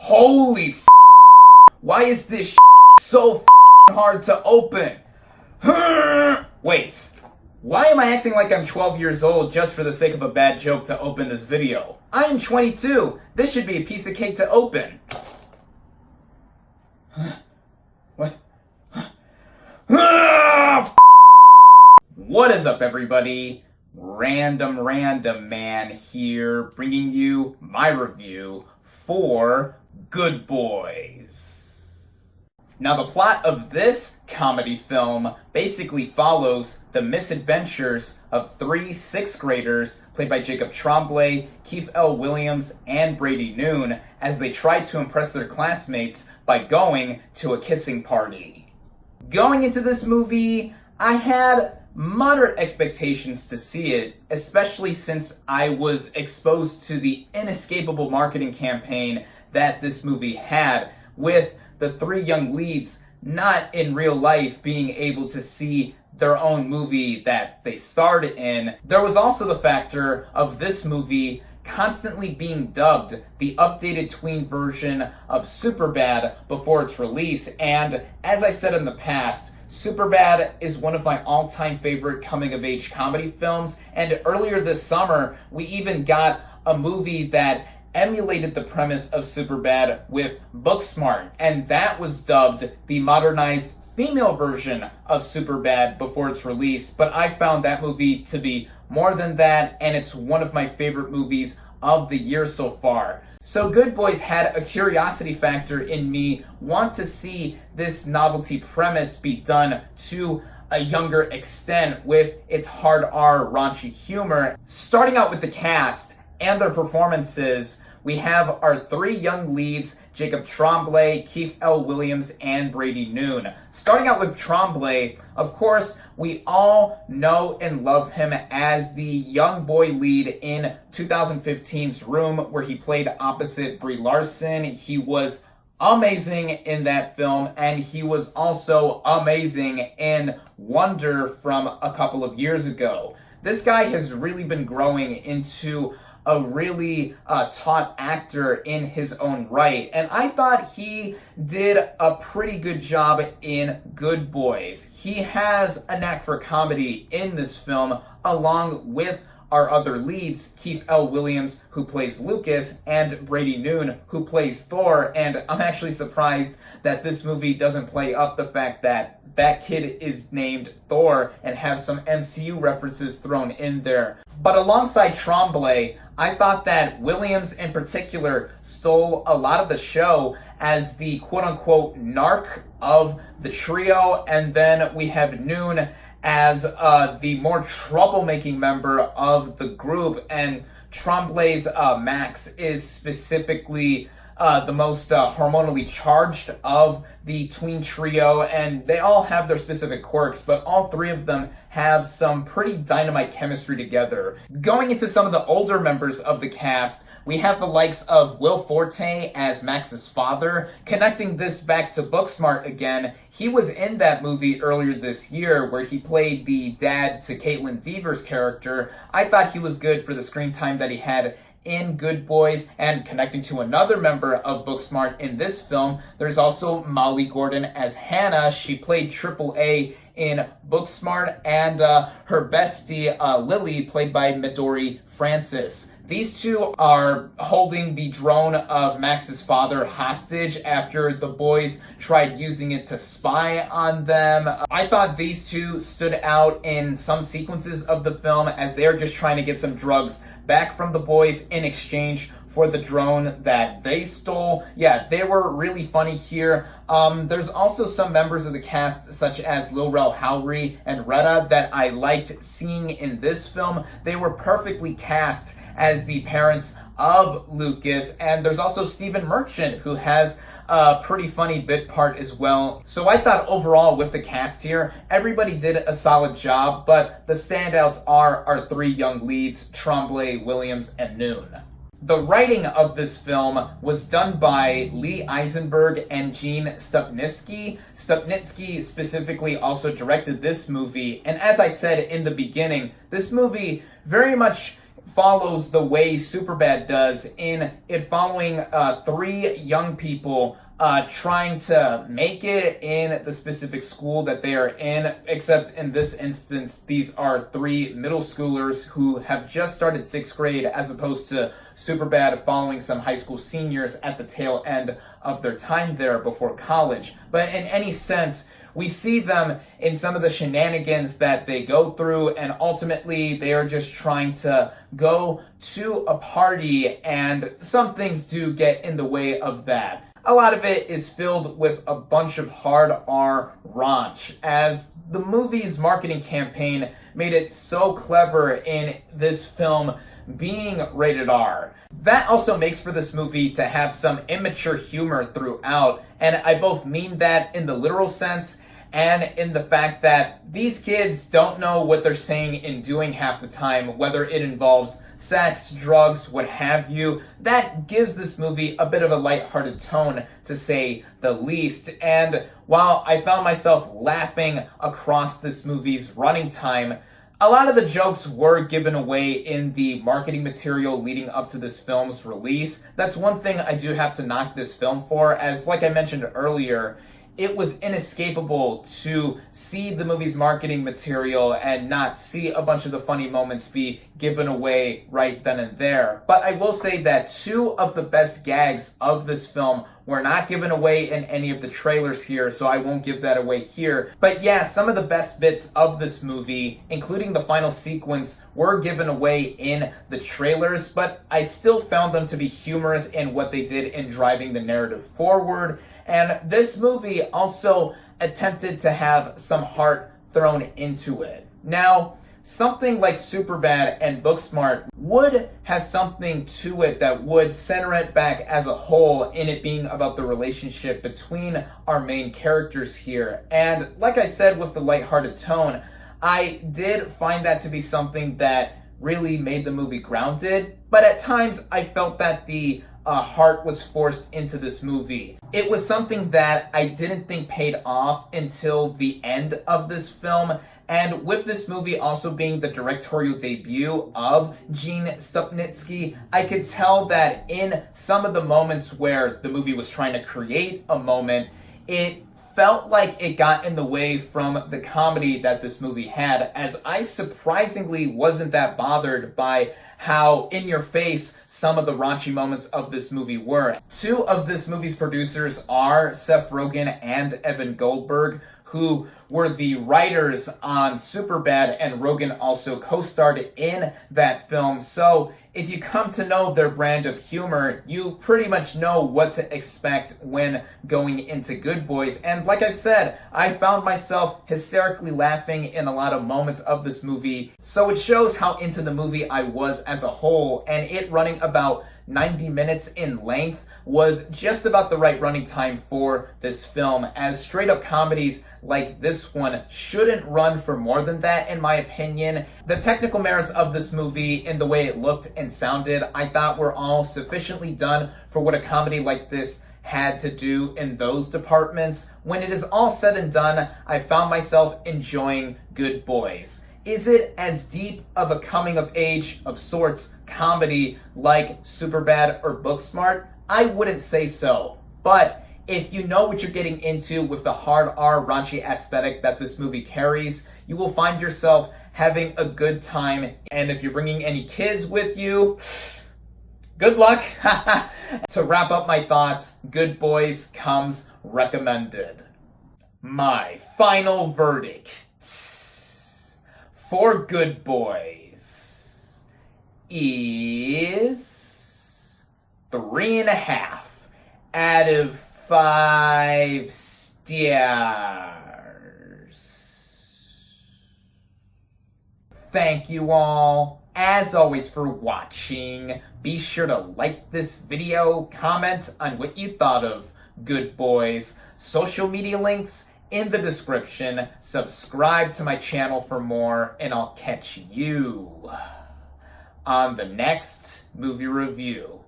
Holy f***. Why is this so hard to open? Wait, why am I acting like I'm 12 years old just for the sake of a bad joke to open this video? I am 22. This should be a piece of cake to open. What? What is up, everybody? Random Man here, bringing you my review for Good Boys. Now, the plot of this comedy film basically follows the misadventures of three sixth graders, played by Jacob Tremblay, Keith L. Williams, and Brady Noon, as they try to impress their classmates by going to a kissing party. Going into this movie, I had moderate expectations to see it, especially since I was exposed to the inescapable marketing campaign that this movie had, with the three young leads not in real life being able to see their own movie that they starred in. There was also the factor of this movie constantly being dubbed the updated tween version of Superbad before its release, and as I said in the past, Superbad is one of my all-time favorite coming-of-age comedy films, and earlier this summer, we even got a movie that emulated the premise of Superbad with Booksmart, and that was dubbed the modernized female version of Superbad before its release, but I found that movie to be more than that, and it's one of my favorite movies of the year so far. So Good Boys had a curiosity factor in me, want to see this novelty premise be done to a younger extent with its hard R raunchy humor. Starting out with the cast and their performances, we have our three young leads, Jacob Tremblay, Keith L. Williams, and Brady Noon. Starting out with Tremblay, of course, we all know and love him as the young boy lead in 2015's Room, where he played opposite Brie Larson. He was amazing in that film, and he was also amazing in Wonder from a couple of years ago. This guy has really been growing into a really taut actor in his own right, and I thought he did a pretty good job in Good Boys. He has a knack for comedy in this film, along with our other leads, Keith L. Williams, who plays Lucas, and Brady Noon, who plays Thor, and I'm actually surprised that this movie doesn't play up the fact that that kid is named Thor and have some MCU references thrown in there. But alongside Tremblay, I thought that Williams in particular stole a lot of the show as the quote-unquote narc of the trio, and then we have Noon as the more troublemaking member of the group, and Tremblay's Max is specifically the most hormonally charged of the tween trio, and they all have their specific quirks, but all three of them have some pretty dynamite chemistry together. Going into some of the older members of the cast, we have the likes of Will Forte as Max's father. Connecting this back to Booksmart again, he was in that movie earlier this year where he played the dad to Caitlin Deaver's character. I thought he was good for the screen time that he had in Good Boys. And connecting to another member of Booksmart in this film, there's also Molly Gordon as Hannah. She played Triple A in Booksmart, and her bestie, Lily, played by Midori Francis. These two are holding the drone of Max's father hostage after the boys tried using it to spy on them. I thought these two stood out in some sequences of the film as they're just trying to get some drugs back from the boys in exchange for the drone that they stole. Yeah, they were really funny here. There's also some members of the cast, such as Lil Rel Howery and Retta, that I liked seeing in this film. They were perfectly cast as the parents of Lucas, and there's also Stephen Merchant, who has a pretty funny bit part as well. So I thought overall with the cast here, everybody did a solid job, but the standouts are our three young leads, Tremblay, Williams, and Noon. The writing of this film was done by Lee Eisenberg and Gene Stupnitsky. Stupnitsky specifically also directed this movie, and as I said in the beginning, this movie very much follows the way Superbad does in it following three young people trying to make it in the specific school that they are in, except in this instance, these are three middle schoolers who have just started 6th grade, as opposed to Superbad following some high school seniors at the tail end of their time there before college. But in any sense, we see them in some of the shenanigans that they go through, and ultimately they are just trying to go to a party, and some things do get in the way of that. A lot of it is filled with a bunch of hard R raunch, as the movie's marketing campaign made it so clever in this film being rated R. That also makes for this movie to have some immature humor throughout, and I both mean that in the literal sense and in the fact that these kids don't know what they're saying and doing half the time, whether it involves sex, drugs, what have you. That gives this movie a bit of a lighthearted tone, to say the least. And while I found myself laughing across this movie's running time, a lot of the jokes were given away in the marketing material leading up to this film's release. That's one thing I do have to knock this film for, as like I mentioned earlier, it was inescapable to see the movie's marketing material and not see a bunch of the funny moments be given away right then and there. But I will say that two of the best gags of this film were not given away in any of the trailers here, so I won't give that away here. But yeah, some of the best bits of this movie, including the final sequence, were given away in the trailers, but I still found them to be humorous in what they did in driving the narrative forward. And this movie also attempted to have some heart thrown into it. Now, something like Superbad and Booksmart would have something to it that would center it back as a whole, in it being about the relationship between our main characters here. And like I said, with the lighthearted tone, I did find that to be something that really made the movie grounded. But at times, I felt that the heart was forced into this movie. It was something that I didn't think paid off until the end of this film. And with this movie also being the directorial debut of Gene Stupnitsky, I could tell that in some of the moments where the movie was trying to create a moment, it felt like it got in the way from the comedy that this movie had, as I surprisingly wasn't that bothered by how in your face some of the raunchy moments of this movie were. Two of this movie's producers are Seth Rogen and Evan Goldberg, who were the writers on Superbad, and Rogen also co-starred in that film. So if you come to know their brand of humor, you pretty much know what to expect when going into Good Boys. And like I said, I found myself hysterically laughing in a lot of moments of this movie. So it shows how into the movie I was as a whole, and it running about 90 minutes in length was just about the right running time for this film, as straight up comedies like this one shouldn't run for more than that, in my opinion. The technical merits of this movie and the way it looked and sounded, I thought were all sufficiently done for what a comedy like this had to do in those departments. When it is all said and done, I found myself enjoying Good Boys. Is it as deep of a coming of age of sorts comedy like Superbad or Booksmart? I wouldn't say so. But if you know what you're getting into with the hard R raunchy aesthetic that this movie carries, you will find yourself having a good time. And if you're bringing any kids with you, good luck. To wrap up my thoughts, Good Boys comes recommended. My final verdict for Good Boys is 3.5 out of 5 stars. Thank you all, as always, for watching. Be sure to like this video, comment on what you thought of Good Boys, social media links in the description, subscribe to my channel for more, and I'll catch you on the next movie review.